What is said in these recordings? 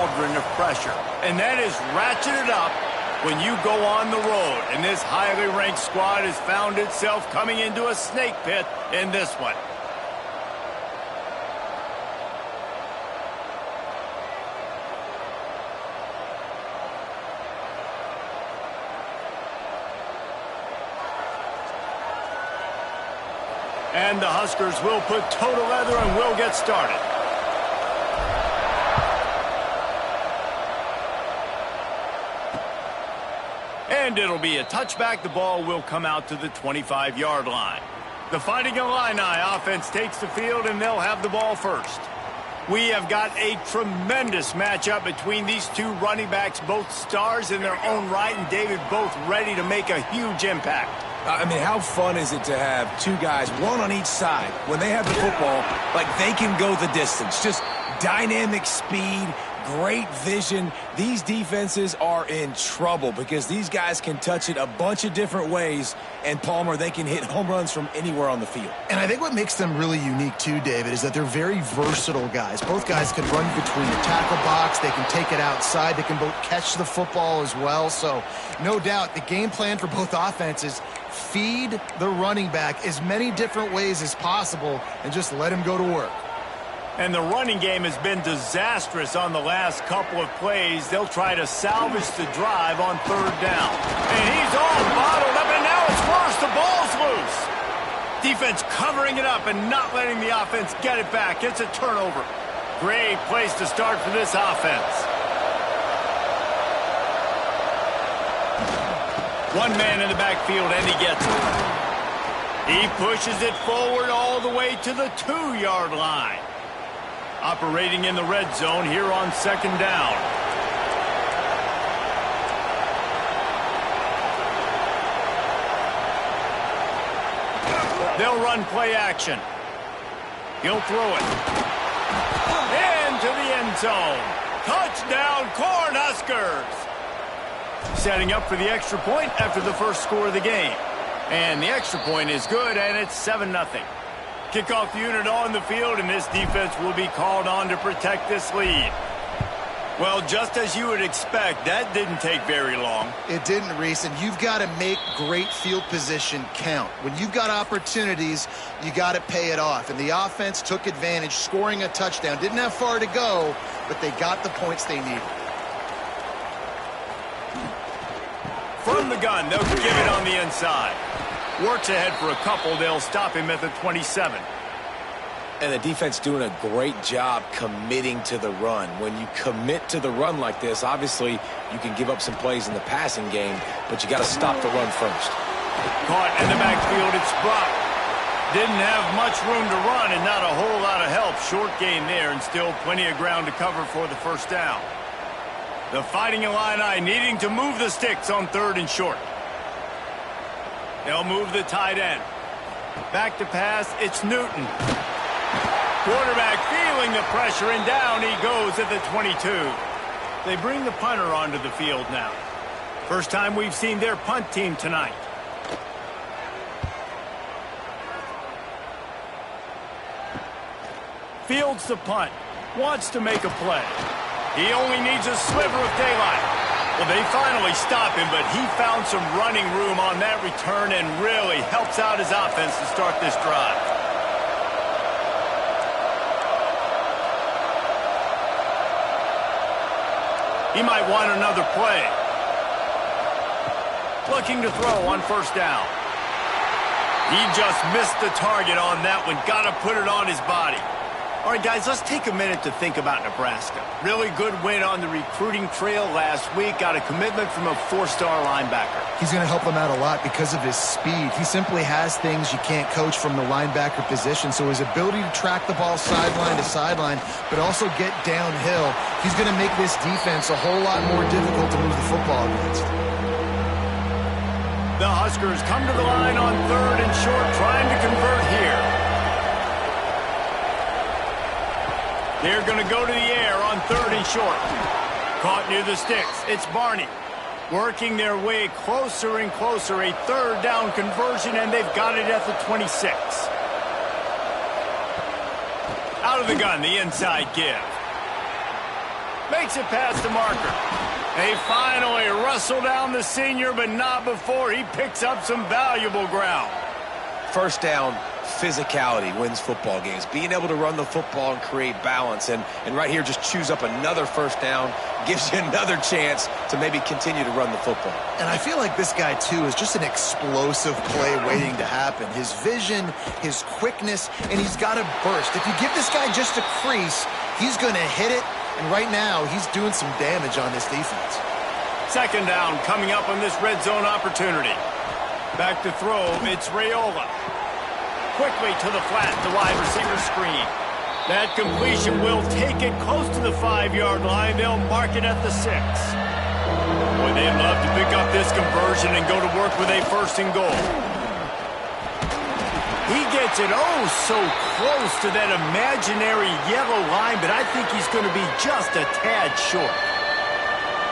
cauldron of pressure. And that is ratcheted up when you go on the road. And this highly ranked squad has found itself coming into a snake pit in this one. And the Huskers will put toe to leather and will get started. And it'll be a touchback. The ball will come out to the 25-yard line. The Fighting Illini offense takes the field, and they'll have the ball first. We have got a tremendous matchup between these two running backs, both stars in their own right, and David, both ready to make a huge impact. I mean, how fun is it to have two guys, one on each side, when they have the football, like they can go the distance. Just dynamic speed, great vision. These defenses are in trouble because these guys can touch it a bunch of different ways, and Palmer, they can hit home runs from anywhere on the field. And I think what makes them really unique too, David, is that they're very versatile guys. Both guys can run between the tackle box. They can take it outside. They can both catch the football as well. So no doubt the game plan for both offenses, feed the running back as many different ways as possible and just let him go to work. And the running game has been disastrous on the last couple of plays. They'll try to salvage the drive on third down. And he's all bottled up, and now it's worse. The ball's loose. Defense covering it up and not letting the offense get it back. It's a turnover. Great place to start for this offense. One man in the backfield, and he gets it. He pushes it forward all the way to the 2-yard line. Operating in the red zone here on second down. They'll run play action. He'll throw it. Into the end zone. Touchdown, Cornhuskers! Setting up for the extra point after the first score of the game. And the extra point is good, and it's 7-0. Kickoff unit on the field, and this defense will be called on to protect this lead. Well, just as you would expect, that didn't take very long. It didn't, Reese, and you've got to make great field position count. When you've got opportunities, you got to pay it off. And the offense took advantage, scoring a touchdown. Didn't have far to go, but they got the points they needed. From the gun, they'll give it on the inside. Works ahead for a couple. They'll stop him at the 27. And the defense doing a great job committing to the run. When you commit to the run like this, obviously you can give up some plays in the passing game, but you got to stop the run first. Caught in the backfield, it's Brock. Didn't have much room to run and not a whole lot of help. Short gain there, and still plenty of ground to cover for the first down. The Fighting Illini needing to move the sticks on third and short. They'll move the tight end. Back to pass, it's Newton. Quarterback feeling the pressure, and down he goes at the 22. They bring the punter onto the field now. First time we've seen their punt team tonight. Fields the punt. Wants to make a play. He only needs a sliver of daylight. Well, they finally stop him, but he found some running room on that return and really helps out his offense to start this drive. He might want another play. Looking to throw on first down. He just missed the target on that one. Got to put it on his body. All right, guys, let's take a minute to think about Nebraska. Really good win on the recruiting trail last week. Got a commitment from a 4-star linebacker. He's going to help them out a lot because of his speed. He simply has things you can't coach from the linebacker position. So his ability to track the ball sideline to sideline, but also get downhill, he's going to make this defense a whole lot more difficult to move the football against. The Huskers come to the line on third and short, trying to convert here. They're going to go to the air on third and short. Caught near the sticks. It's Barney. Working their way closer and closer. A third down conversion, and they've got it at the 26. Out of the gun, the inside give. Makes it past the marker. They finally wrestle down the senior, but not before he picks up some valuable ground. First down, physicality wins football games. Being able to run the football and create balance. And right here, just choose up another first down, gives you another chance to maybe continue to run the football. And I feel like this guy, too, is just an explosive play waiting to happen. His vision, his quickness, and he's got to burst. If you give this guy just a crease, he's going to hit it. And right now, he's doing some damage on this defense. Second down coming up on this red zone opportunity. Back to throw, it's Raiola. Quickly to the flat, the wide receiver screen. That completion will take it close to the 5-yard line. They'll mark it at the 6. Boy, they'd love to pick up this conversion and go to work with a first and goal. He gets it so close to that imaginary yellow line, but I think he's going to be just a tad short.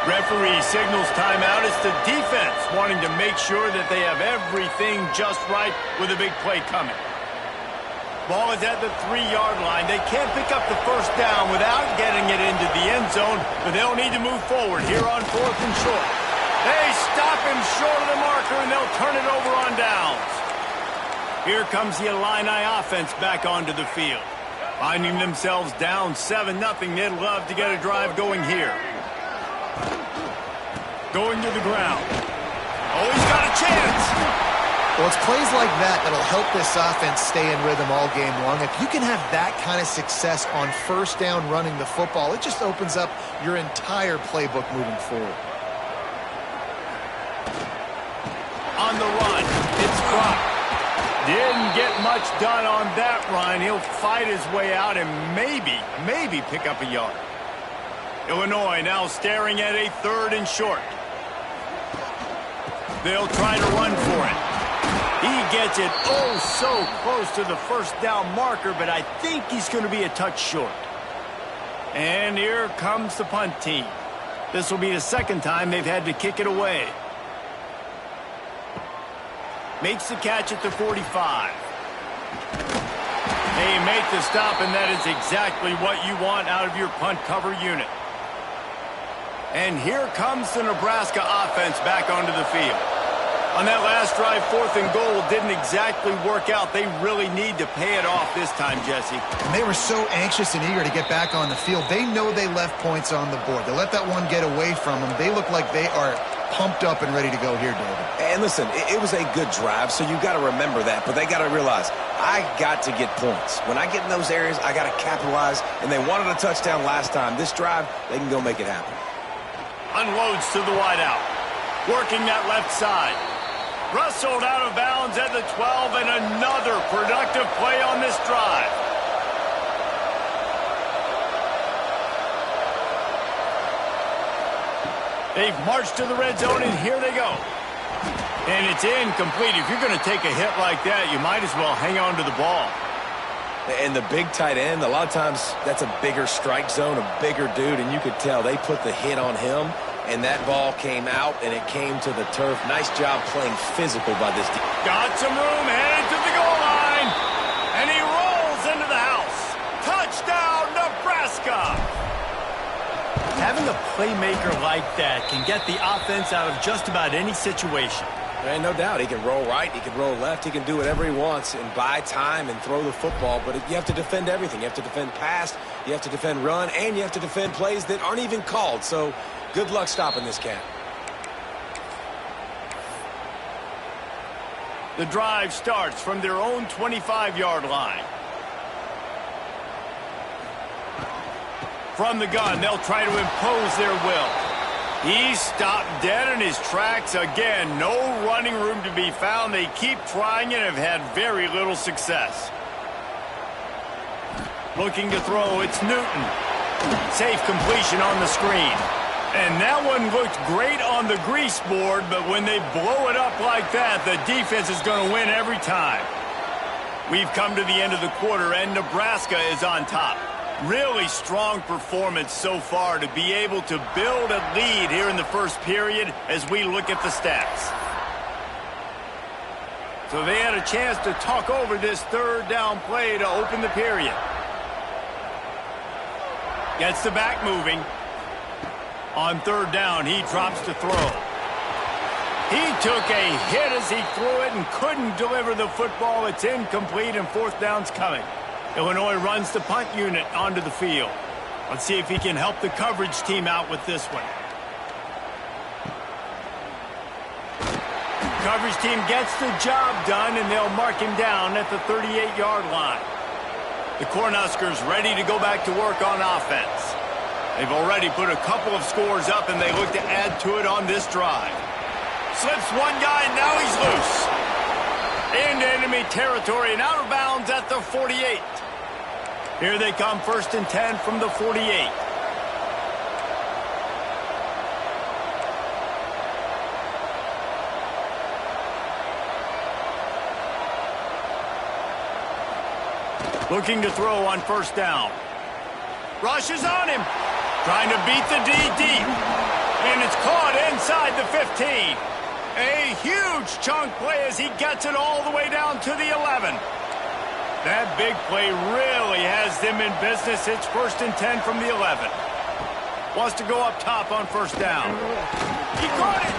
Referee signals timeout. It's the defense wanting to make sure that they have everything just right with a big play coming. Ball is at the 3-yard line. They can't pick up the first down without getting it into the end zone, but they'll need to move forward here on 4th and short. They stop him short of the marker, and they'll turn it over on downs. Here comes the Illini offense back onto the field. Finding themselves down 7-0, they'd love to get a drive going here. Going to the ground. Oh, he's got a chance. Well, it's plays like that that'll help this offense stay in rhythm all game long. If you can have that kind of success on first down running the football, it just opens up your entire playbook moving forward. On the run, it's Brock. Didn't get much done on that run. He'll fight his way out and maybe pick up a yard. Illinois now staring at a 3rd and short. They'll try to run for it. He gets it so close to the first down marker, but I think he's going to be a touch short. And here comes the punt team. This will be the second time they've had to kick it away. Makes the catch at the 45. They make the stop, and that is exactly what you want out of your punt cover unit. And here comes the Nebraska offense back onto the field. On that last drive, 4th and goal didn't exactly work out. They really need to pay it off this time, Jesse. And they were so anxious and eager to get back on the field. They know they left points on the board. They let that one get away from them. They look like they are pumped up and ready to go here, David. And listen, it was a good drive, so you got to remember that. But they got to realize, I got to get points. When I get in those areas, I got to capitalize. And they wanted a touchdown last time. This drive, they can go make it happen. Unloads to the wideout. Working that left side. Rustled out of bounds at the 12, and another productive play on this drive. They've marched to the red zone, and here they go. And it's incomplete. If you're going to take a hit like that, you might as well hang on to the ball. And the big tight end, a lot of times that's a bigger strike zone, a bigger dude, and you could tell they put the hit on him. And that ball came out, and it came to the turf. Nice job playing physical by this team. Got some room, headed to the goal line. And he rolls into the house. Touchdown, Nebraska. Having a playmaker like that can get the offense out of just about any situation. And no doubt, he can roll right, he can roll left, he can do whatever he wants and buy time and throw the football. But you have to defend everything. You have to defend pass, you have to defend run, and you have to defend plays that aren't even called. So good luck stopping this cat. The drive starts from their own 25-yard line. From the gun, they'll try to impose their will. He's stopped dead in his tracks again. No running room to be found. They keep trying and have had very little success. Looking to throw, it's Newton. Safe completion on the screen. And that one looked great on the grease board, but when they blow it up like that, the defense is going to win every time. We've come to the end of the quarter, and Nebraska is on top. Really strong performance so far to be able to build a lead here in the first period as we look at the stats. So they had a chance to talk over this third down play to open the period. Gets the back moving. On third down, he drops to throw. He took a hit as he threw it and couldn't deliver the football. It's incomplete, and fourth down's coming. Illinois runs the punt unit onto the field. Let's see if he can help the coverage team out with this one. Coverage team gets the job done, and they'll mark him down at the 38-yard line. The Cornhuskers ready to go back to work on offense. They've already put a couple of scores up, and they look to add to it on this drive. Slips one guy, and now he's loose. Into enemy territory and out of bounds at the 48. Here they come, 1st and 10 from the 48. Looking to throw on 1st down. Rushes on him. Trying to beat the D deep. And it's caught inside the 15. A huge chunk play as he gets it all the way down to the 11. That big play really has them in business. It's 1st and 10 from the 11. Wants to go up top on 1st down. He caught it.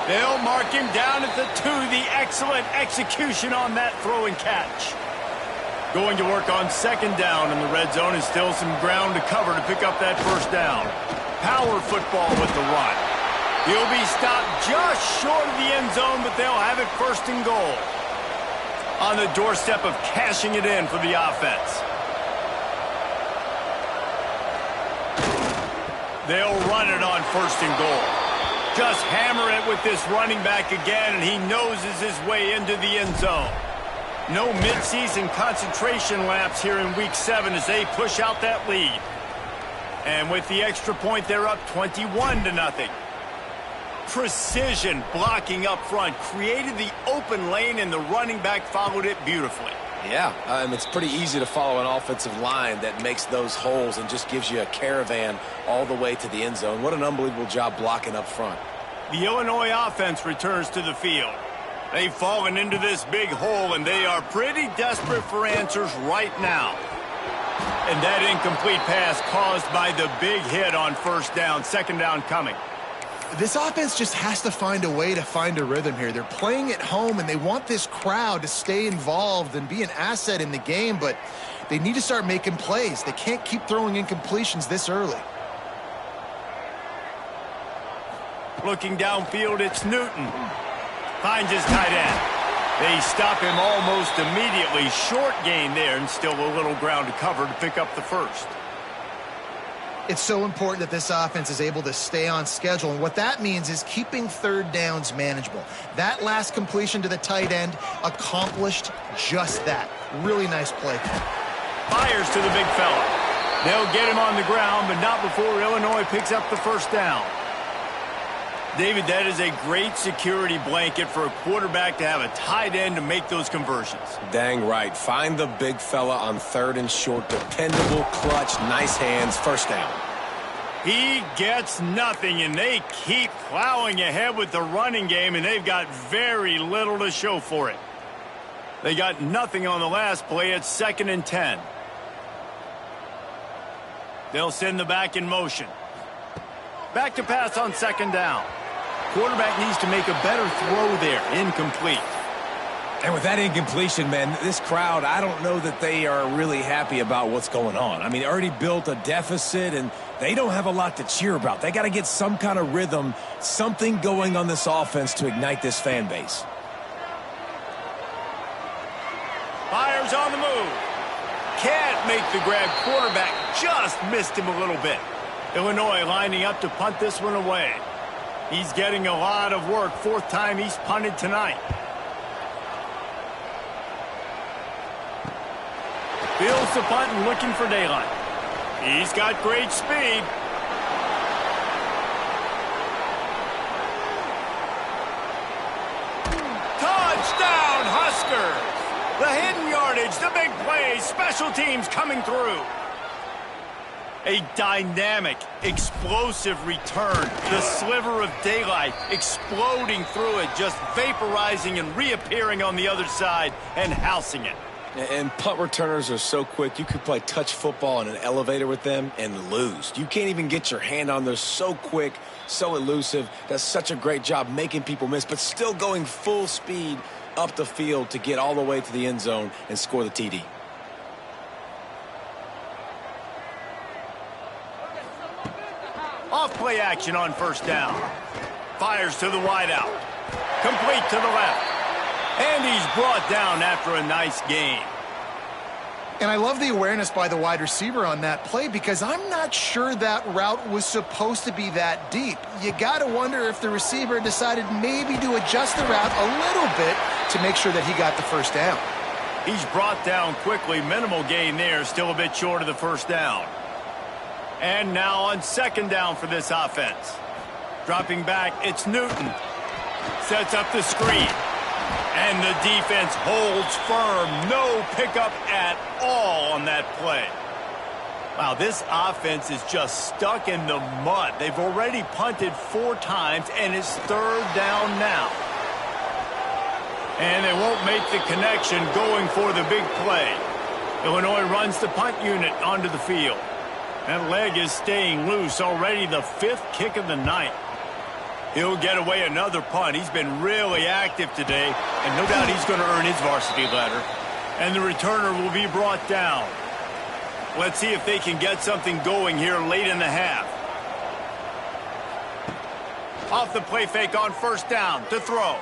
They'll mark him down at the 2. The excellent execution on that throw and catch. Going to work on 2nd down in the red zone, and still some ground to cover to pick up that 1st down. Power football with the run. He'll be stopped just short of the end zone, but they'll have it 1st and goal. On the doorstep of cashing it in for the offense. They'll run it on 1st and goal. Just hammer it with this running back again, and he noses his way into the end zone. No midseason concentration laps here in Week 7 as they push out that lead. And with the extra point, they're up 21-0. Precision blocking up front created the open lane, and the running back followed it beautifully. Yeah, it's pretty easy to follow an offensive line that makes those holes and just gives you a caravan all the way to the end zone. What an unbelievable job blocking up front. The Illinois offense returns to the field. They've fallen into this big hole, and they are pretty desperate for answers right now. And that incomplete pass caused by the big hit on 1st down. 2nd down coming. This offense just has to find a way to find a rhythm here. They're playing at home, and they want this crowd to stay involved and be an asset in the game, but they need to start making plays. They can't keep throwing incompletions this early. Looking downfield, it's Newton. Finds his tight end. They stop him almost immediately. Short gain there, and still a little ground to cover to pick up the 1st. It's so important that this offense is able to stay on schedule, and what that means is keeping 3rd downs manageable. That last completion to the tight end accomplished just that. Really nice play. Fires to the big fella. They'll get him on the ground, but not before Illinois picks up the 1st down. David, that is a great security blanket for a quarterback to have a tight end to make those conversions. Dang right. Find the big fella on 3rd and short. Dependable, clutch, nice hands, 1st down. He gets nothing, and they keep plowing ahead with the running game, and they've got very little to show for it. They got nothing on the last play. It's 2nd and 10. They'll send the back in motion. Back to pass on 2nd down. Quarterback needs to make a better throw there. Incomplete. And with that incompletion, man, this crowd, I don't know that they are really happy about what's going on. I mean, already built a deficit, and they don't have a lot to cheer about. They got to get some kind of rhythm, something going on this offense to ignite this fan base. Fires on the move. Can't make the grab. Quarterback just missed him a little bit. Illinois lining up to punt this one away. He's getting a lot of work. 4th time he's punted tonight. Fields the punt and looking for daylight. He's got great speed. Touchdown, Huskers! The hidden yardage, the big play, special teams coming through. A dynamic, explosive return. The sliver of daylight exploding through it, just vaporizing and reappearing on the other side and housing it. And punt returners are so quick, you could play touch football in an elevator with them and lose. You can't even get your hand on them. So quick, so elusive, does such a great job making people miss, but still going full speed up the field to get all the way to the end zone and score the TD. Off play action on first down. Fires to the wideout. Complete to the left. And he's brought down after a nice gain. And I love the awareness by the wide receiver on that play because I'm not sure that route was supposed to be that deep. You got to wonder if the receiver decided maybe to adjust the route a little bit to make sure that he got the first down. He's brought down quickly. Minimal gain there. Still a bit short of the first down. And now on second down for this offense. Dropping back, it's Newton. Sets up the screen. And the defense holds firm. No pickup at all on that play. Wow, this offense is just stuck in the mud. They've already punted 4 times, and it's third down now. And they won't make the connection going for the big play. Illinois runs the punt unit onto the field. That leg is staying loose. Already the 5th kick of the night. He'll get away another punt. He's been really active today, and no doubt he's going to earn his varsity letter. And the returner will be brought down. Let's see if they can get something going here late in the half. Off the play fake on first down to throw.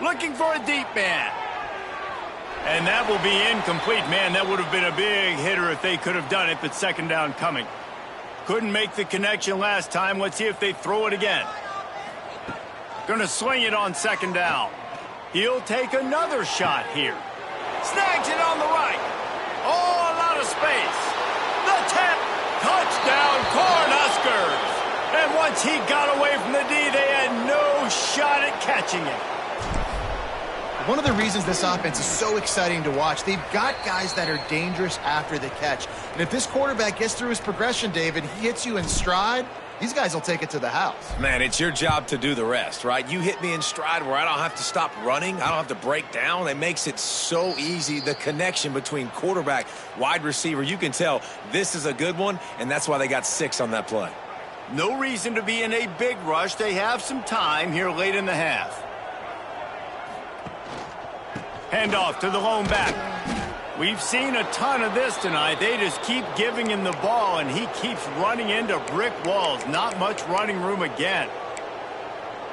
Looking for a deep man. And that will be incomplete. Man, that would have been a big hitter if they could have done it, but second down coming. Couldn't make the connection last time. Let's see if they throw it again. Going to swing it on second down. He'll take another shot here. Snags it on the right. Oh, a lot of space. The 10. Touchdown, Cornhuskers. And once he got away from the D, they had no shot at catching it. One of the reasons this offense is so exciting to watch, they've got guys that are dangerous after the catch. And if this quarterback gets through his progression, David, he hits you in stride, these guys will take it to the house. Man, it's your job to do the rest, right? You hit me in stride where I don't have to stop running. I don't have to break down. It makes it so easy. The connection between quarterback, wide receiver, you can tell this is a good one, and that's why they got 6 on that play. No reason to be in a big rush. They have some time here late in the half. Handoff to the lone back. We've seen a ton of this tonight. They just keep giving him the ball, and he keeps running into brick walls. Not much running room again.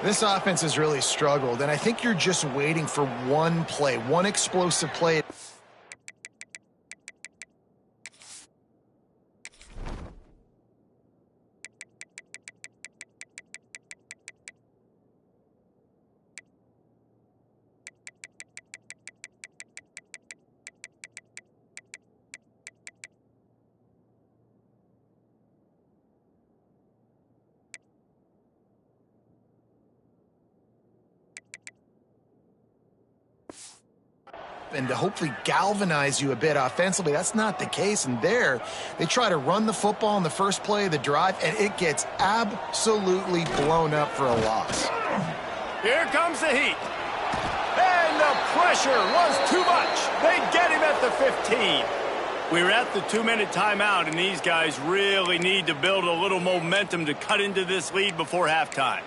This offense has really struggled, and I think you're just waiting for one play, one explosive play. And to hopefully galvanize you a bit offensively. That's not the case. And there, they try to run the football in the first play of the drive, and it gets absolutely blown up for a loss. Here comes the heat. And the pressure was too much. They get him at the 15. We're at the 2-minute timeout, and these guys really need to build a little momentum to cut into this lead before halftime.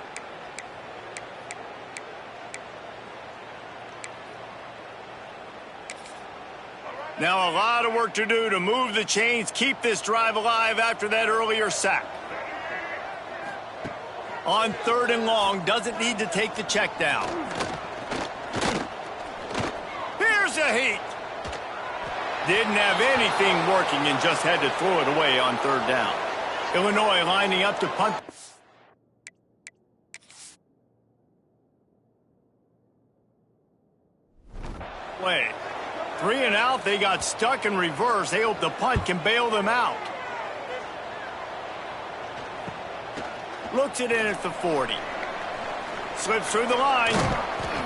Now a lot of work to do to move the chains, keep this drive alive after that earlier sack. On 3rd and long, doesn't need to take the check down. Here's a heat. Didn't have anything working and just had to throw it away on 3rd down. Illinois lining up to punt. Play. 3 and out, they got stuck in reverse. They hope the punt can bail them out. Looks it in at the 40. Slips through the line.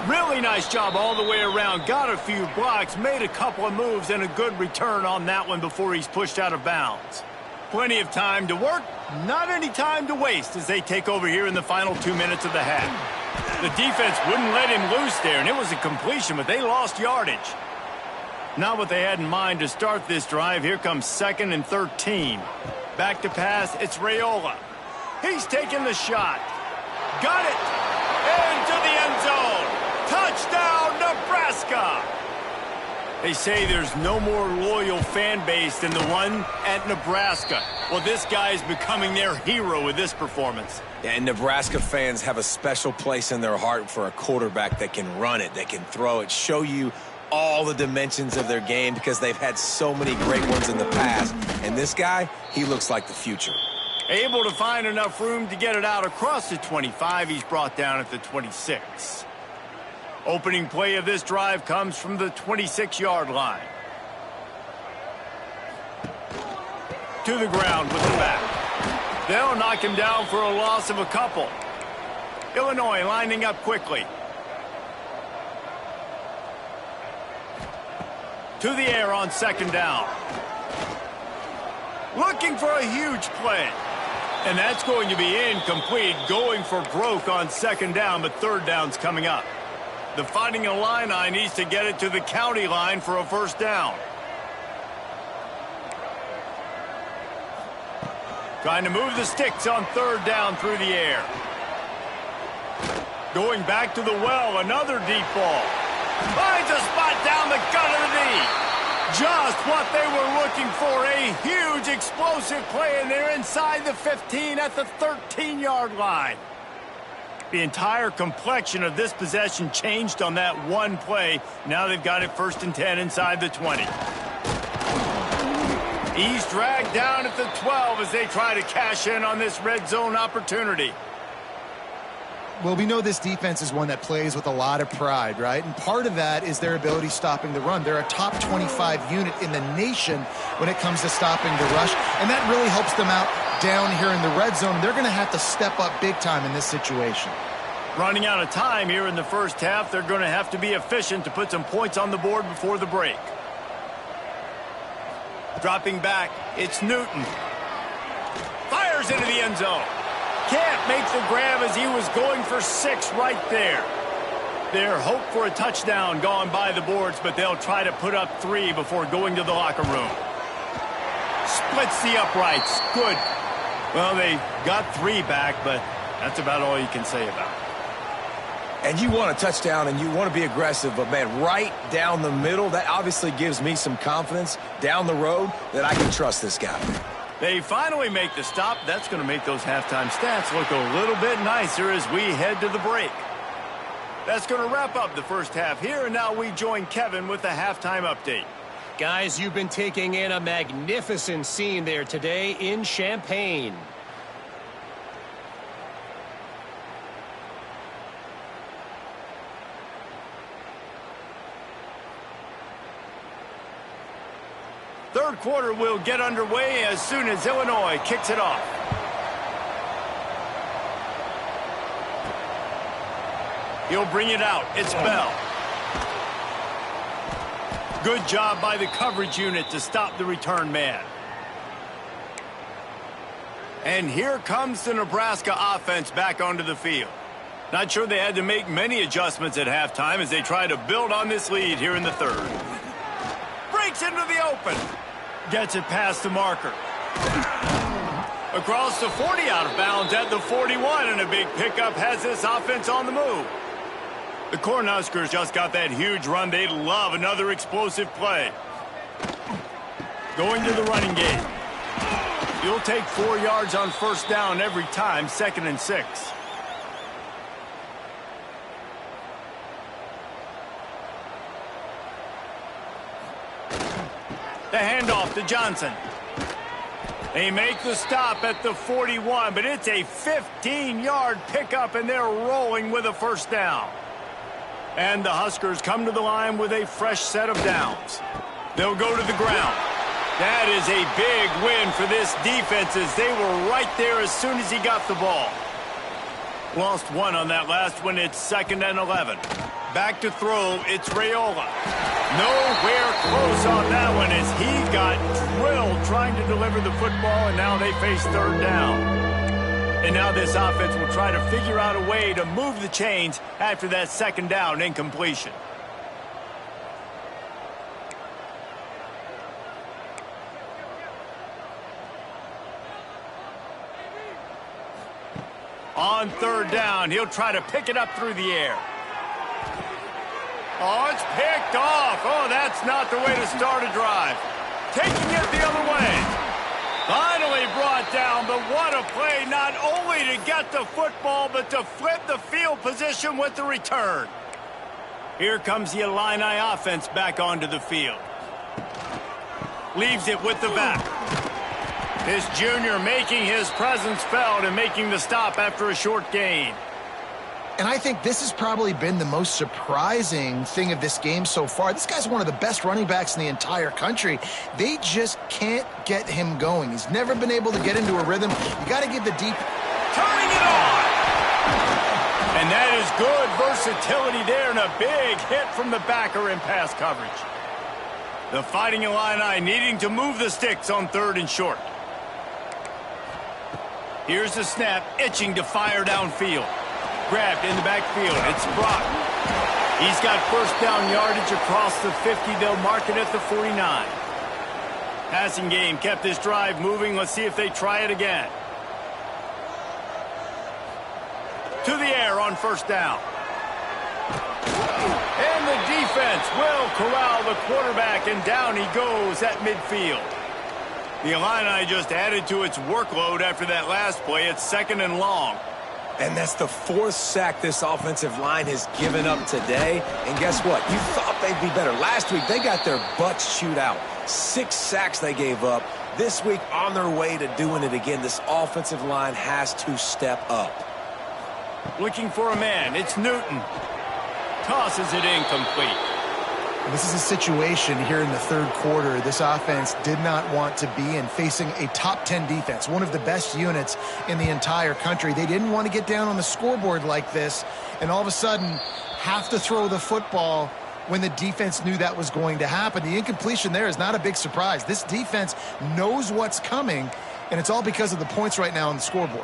Really nice job all the way around. Got a few blocks, made a couple of moves, and a good return on that one before he's pushed out of bounds. Plenty of time to work, not any time to waste as they take over here in the final 2 minutes of the half. The defense wouldn't let him loose there, and it was a completion, but they lost yardage. Not what they had in mind to start this drive. Here comes 2nd and 13. Back to pass, it's Raiola. He's taking the shot. Got it! Into the end zone! Touchdown, Nebraska! They say there's no more loyal fan base than the one at Nebraska. Well, this guy's becoming their hero with this performance. And Nebraska fans have a special place in their heart for a quarterback that can run it, that can throw it, show you all the dimensions of their game because they've had so many great ones in the past. And this guy, he looks like the future. Able to find enough room to get it out across the 25. He's brought down at the 26. Opening play of this drive comes from the 26-yard line. To the ground with the back. They'll knock him down for a loss of a couple. Illinois lining up quickly. To the air on 2nd down. Looking for a huge play. And that's going to be incomplete, going for broke on 2nd down, but 3rd down's coming up. The Fighting Illini needs to get it to the county line for a 1st down. Trying to move the sticks on 3rd down through the air. Going back to the well, another deep ball. Finds a spot down the gut of the knee. Just what they were looking for, a huge explosive play, and they're inside the 15 at the 13-yard line. The entire complexion of this possession changed on that one play. Now they've got it 1st and 10 inside the 20. He's dragged down at the 12 as they try to cash in on this red zone opportunity. Well, we know this defense is one that plays with a lot of pride, right? And part of that is their ability stopping the run. They're a top 25 unit in the nation when it comes to stopping the rush, and that really helps them out down here in the red zone. They're going to have to step up big time in this situation. Running out of time here in the 1st half, they're going to have to be efficient to put some points on the board before the break. Dropping back, it's Newton. Fires into the end zone. Can't make the grab as he was going for 6 right there. Their hope for a touchdown gone by the boards, but they'll try to put up 3 before going to the locker room. Splits the uprights. Good. Well, they got 3 back, but that's about all you can say about it. And you want a touchdown and you want to be aggressive, but, man, right down the middle, that obviously gives me some confidence down the road that I can trust this guy. They finally make the stop. That's going to make those halftime stats look a little bit nicer as we head to the break. That's going to wrap up the 1st half here, and now we join Kevin with the halftime update. Guys, you've been taking in a magnificent scene there today in Champaign. Third quarter will get underway as soon as Illinois kicks it off. He'll bring it out. It's Bell. Good job by the coverage unit to stop the return man. And here comes the Nebraska offense back onto the field. Not sure they had to make many adjustments at halftime as they try to build on this lead here in the 3rd. Breaks into the open. Gets it past the marker. Across the 40, out of bounds at the 41, and a big pickup has this offense on the move. The Cornhuskers just got that huge run. They'd love another explosive play. Going to the running game. You'll take 4 yards on 1st down every time, 2nd and 6. The handoff to Johnson. They make the stop at the 41, but it's a 15-yard pickup, and they're rolling with a 1st down. And the Huskers come to the line with a fresh set of downs. They'll go to the ground. That is a big win for this defense as they were right there as soon as he got the ball. Lost 1 on that last one. It's 2nd and 11. Back to throw. It's Raiola. Nowhere close on that one as he got drilled trying to deliver the football, and now they face 3rd down. And now this offense will try to figure out a way to move the chains after that 2nd down incompletion. On third down, he'll try to pick it up through the air. Oh, it's picked off. Oh, that's not the way to start a drive. Taking it the other way. Finally brought down, but what a play, not only to get the football, but to flip the field position with the return. Here comes the Illini offense back onto the field. Leaves it with the back. This junior making his presence felt and making the stop after a short gain. And I think this has probably been the most surprising thing of this game so far. This guy's one of the best running backs in the entire country. They just can't get him going. He's never been able to get into a rhythm. You got to give the deep... Turning it on! And that is good versatility there and a big hit from the backer in pass coverage. The Fighting Illini needing to move the sticks on third and short. Here's the snap, itching to fire downfield. Grabbed in the backfield. It's Brock. He's got first down yardage across the 50. They'll mark it at the 49. Passing game kept this drive moving. Let's see if they try it again. To the air on first down. And the defense will corral the quarterback, and down he goes at midfield. The Illini just added to its workload after that last play. It's second and long. And that's the fourth sack this offensive line has given up today. And guess what? You thought they'd be better. Last week, they got their butts chewed out. 6 sacks they gave up. This week, on their way to doing it again, this offensive line has to step up. Looking for a man. It's Newton. Tosses it incomplete. This is a situation here in the third quarter this offense did not want to be in, facing a top 10 defense, one of the best units in the entire country. They didn't want to get down on the scoreboard like this and all of a sudden have to throw the football when the defense knew that was going to happen. The incompletion there is not a big surprise. This defense knows what's coming, and it's all because of the points right now on the scoreboard.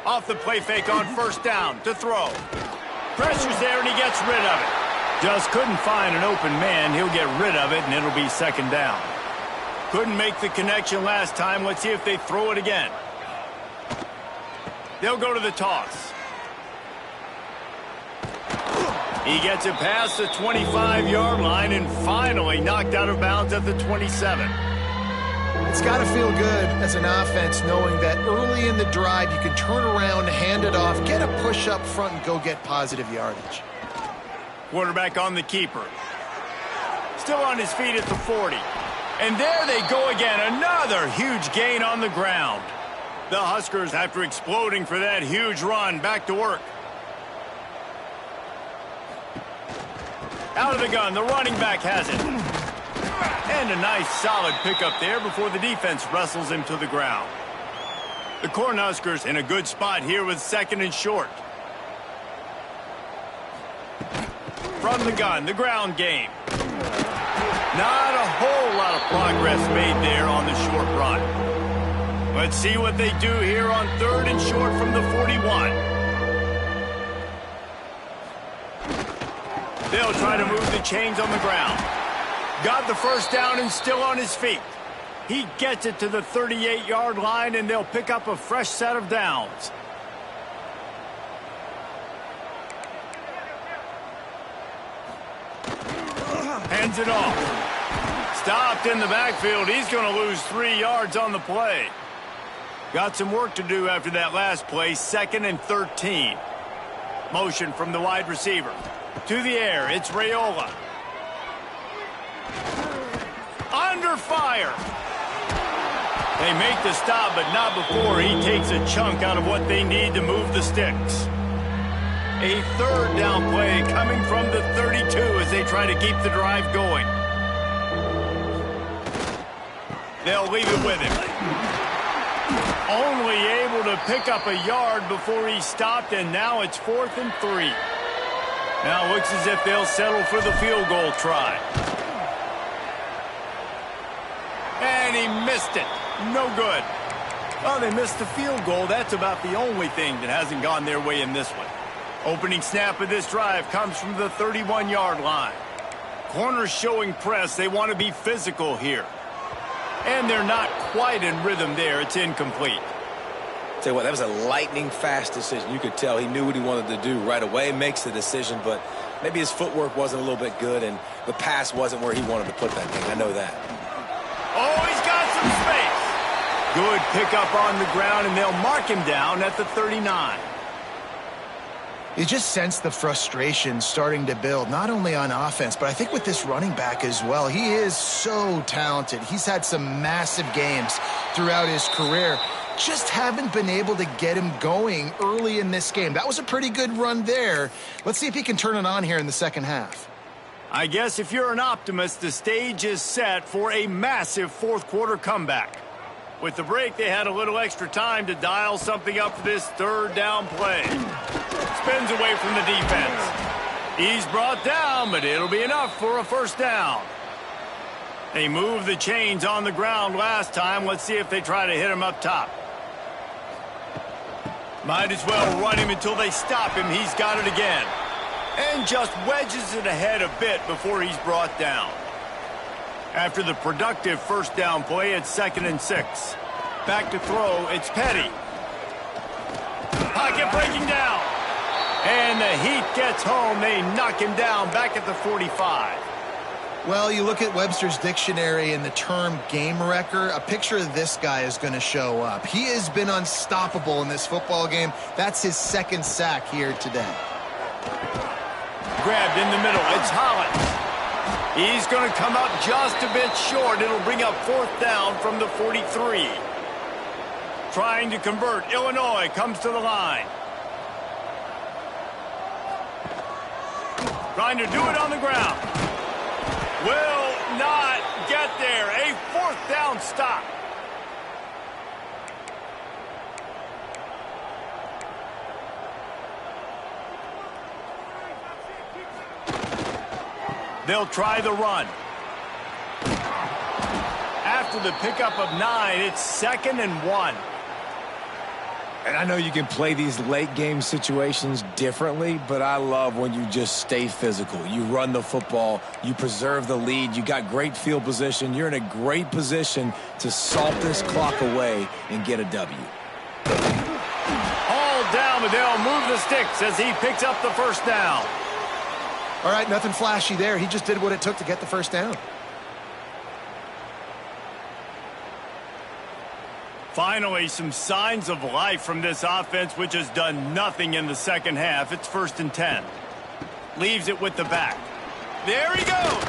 Off the play fake on first down to throw. Pressure's there, and he gets rid of it. Just couldn't find an open man. He'll get rid of it, and it'll be second down. Couldn't make the connection last time. Let's see if they throw it again. They'll go to the toss. He gets it past the 25-yard line and finally knocked out of bounds at the 27. It's got to feel good as an offense knowing that early in the drive you can turn around, hand it off, get a push up front, and go get positive yardage. Quarterback on the keeper. Still on his feet at the 40. And there they go again. Another huge gain on the ground. The Huskers, after exploding for that huge run, back to work. Out of the gun, the running back has it. And a nice solid pickup there before the defense wrestles him to the ground. The Cornhuskers in a good spot here with second and short. From the gun, the ground game. Not a whole lot of progress made there on the short run. Let's see what they do here on third and short from the 41. They'll try to move the chains on the ground. Got the first down and still on his feet. He gets it to the 38-yard line, and they'll pick up a fresh set of downs. Hands it off. Stopped in the backfield. He's going to lose 3 yards on the play. Got some work to do after that last play. Second and 13. Motion from the wide receiver. To the air, it's Raiola. Under fire. They make the stop, but not before he takes a chunk out of what they need to move the sticks. A third down play coming from the 32 as they try to keep the drive going. They'll leave it with him. Only able to pick up a yard before he stopped, and now it's 4th and 3. Now it looks as if they'll settle for the field goal try. And he missed it. No good. Well, they missed the field goal. That's about the only thing that hasn't gone their way in this one. Opening snap of this drive comes from the 31-yard line. Corners showing press. They want to be physical here. And they're not quite in rhythm there. It's incomplete. Tell you what, that was a lightning-fast decision. You could tell he knew what he wanted to do right away, makes the decision, but maybe his footwork wasn't a little bit good, and the pass wasn't where he wanted to put that thing. I know that. Oh, he's got some space. Good pickup on the ground, and they'll mark him down at the 39. You just sense the frustration starting to build, not only on offense, but I think with this running back as well. He is so talented. He's had some massive games throughout his career. Just haven't been able to get him going early in this game. That was a pretty good run there. Let's see if he can turn it on here in the second half. I guess if you're an optimist, the stage is set for a massive fourth-quarter comeback. With the break, they had a little extra time to dial something up for this third down play. Spins away from the defense. He's brought down, but it'll be enough for a first down. They moved the chains on the ground last time. Let's see if they try to hit him up top. Might as well run him until they stop him. He's got it again. And just wedges it ahead a bit before he's brought down. After the productive first down play, it's 2nd and 6. Back to throw, it's Petty. Pocket breaking down. And the heat gets home. They knock him down back at the 45. Well, you look at Webster's dictionary and the term game wrecker, a picture of this guy is going to show up. He has been unstoppable in this football game. That's his second sack here today. Grabbed in the middle, it's Hollins. He's going to come up just a bit short. It'll bring up 4th down from the 43. Trying to convert, Illinois comes to the line. Trying to do it on the ground. Will not get there. A 4th down stop. They'll try the run. After the pickup of 9, it's 2nd and 1. And I know you can play these late game situations differently, but I love when you just stay physical. You run the football, you preserve the lead, you got great field position, you're in a great position to salt this clock away and get a W. All down, but they'll move the sticks as he picks up the first down. All right, nothing flashy there. He just did what it took to get the first down. Finally, some signs of life from this offense, which has done nothing in the second half. It's 1st and 10. Leaves it with the back. There he goes.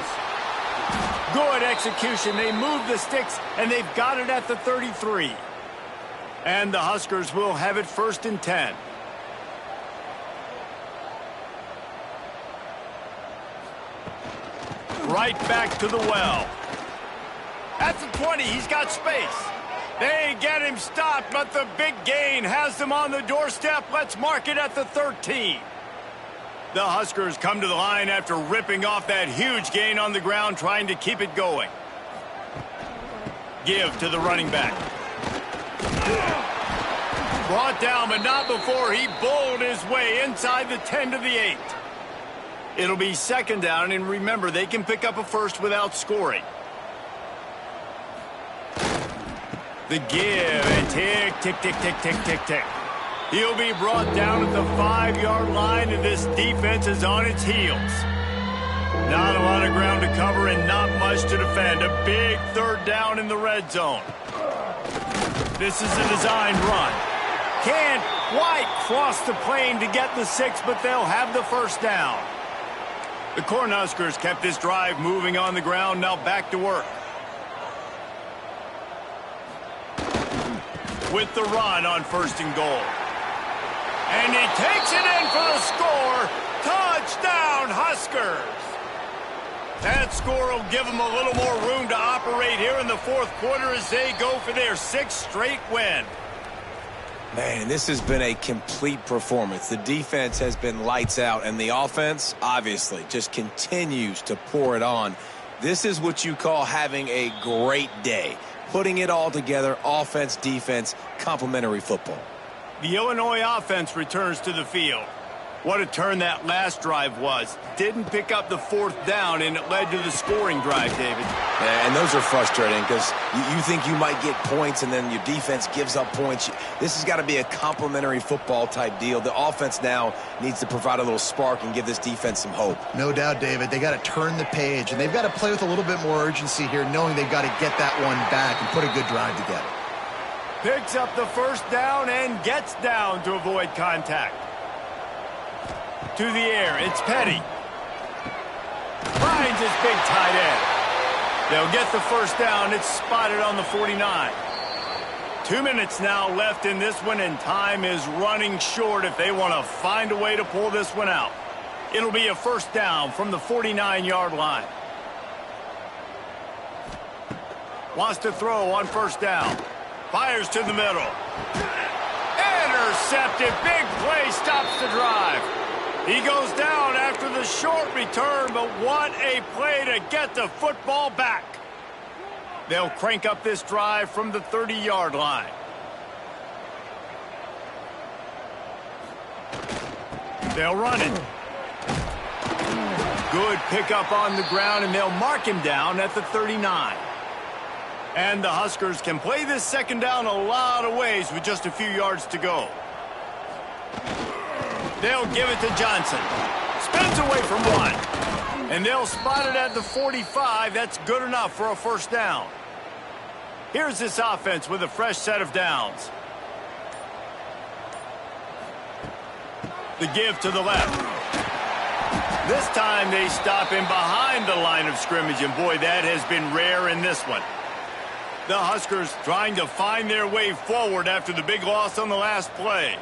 Good execution. They move the sticks, and they've got it at the 33. And the Huskers will have it 1st and 10. Right back to the well. At the 20, he's got space. They get him stopped, but the big gain has them on the doorstep. Let's mark it at the 13. The Huskers come to the line after ripping off that huge gain on the ground, trying to keep it going. Give to the running back. Brought down, but not before he bowled his way inside the 10 to the 8. It'll be 2nd down, and remember, they can pick up a first without scoring. The give, and tick, tick, tick, tick, tick, tick, tick. He'll be brought down at the 5-yard line, and this defense is on its heels. Not a lot of ground to cover and not much to defend. A big 3rd down in the red zone. This is a designed run. Can't quite cross the plane to get the 6, but they'll have the first down. The Cornhuskers kept this drive moving on the ground, now back to work. With the run on 1st and goal. And he takes it in for the score. Touchdown, Huskers. That score will give them a little more room to operate here in the 4th quarter as they go for their 6th straight win. Man, this has been a complete performance. The defense has been lights out, and the offense, obviously, just continues to pour it on. This is what you call having a great day. Putting it all together, offense, defense, complementary football. The Illinois offense returns to the field. What a turn that last drive was. Didn't pick up the fourth down, and it led to the scoring drive, David. Yeah, and those are frustrating because you think you might get points and then your defense gives up points. This has got to be a complementary football type deal. The offense now needs to provide a little spark and give this defense some hope. No doubt, David. They got to turn the page, and they've got to play with a little bit more urgency here, knowing they've got to get that one back and put a good drive together. Picks up the first down and gets down to avoid contact. To the air, it's Petty. Finds his big tight end. They'll get the first down. It's spotted on the 49. 2 minutes now left in this one, and time is running short if they want to find a way to pull this one out. It'll be a first down from the 49-yard line. Wants to throw on first down. Fires to the middle. Intercepted. Big play stops the drive. He goes down after the short return, but what a play to get the football back. They'll crank up this drive from the 30-yard line. They'll run it. Good pickup on the ground, and they'll mark him down at the 39. And the Huskers can play this second down a lot of ways with just a few yards to go. They'll give it to Johnson. Spins away from one. And they'll spot it at the 45. That's good enough for a first down. Here's this offense with a fresh set of downs. The give to the left. This time they stop him behind the line of scrimmage, and boy, that has been rare in this one. The Huskers trying to find their way forward after the big loss on the last play.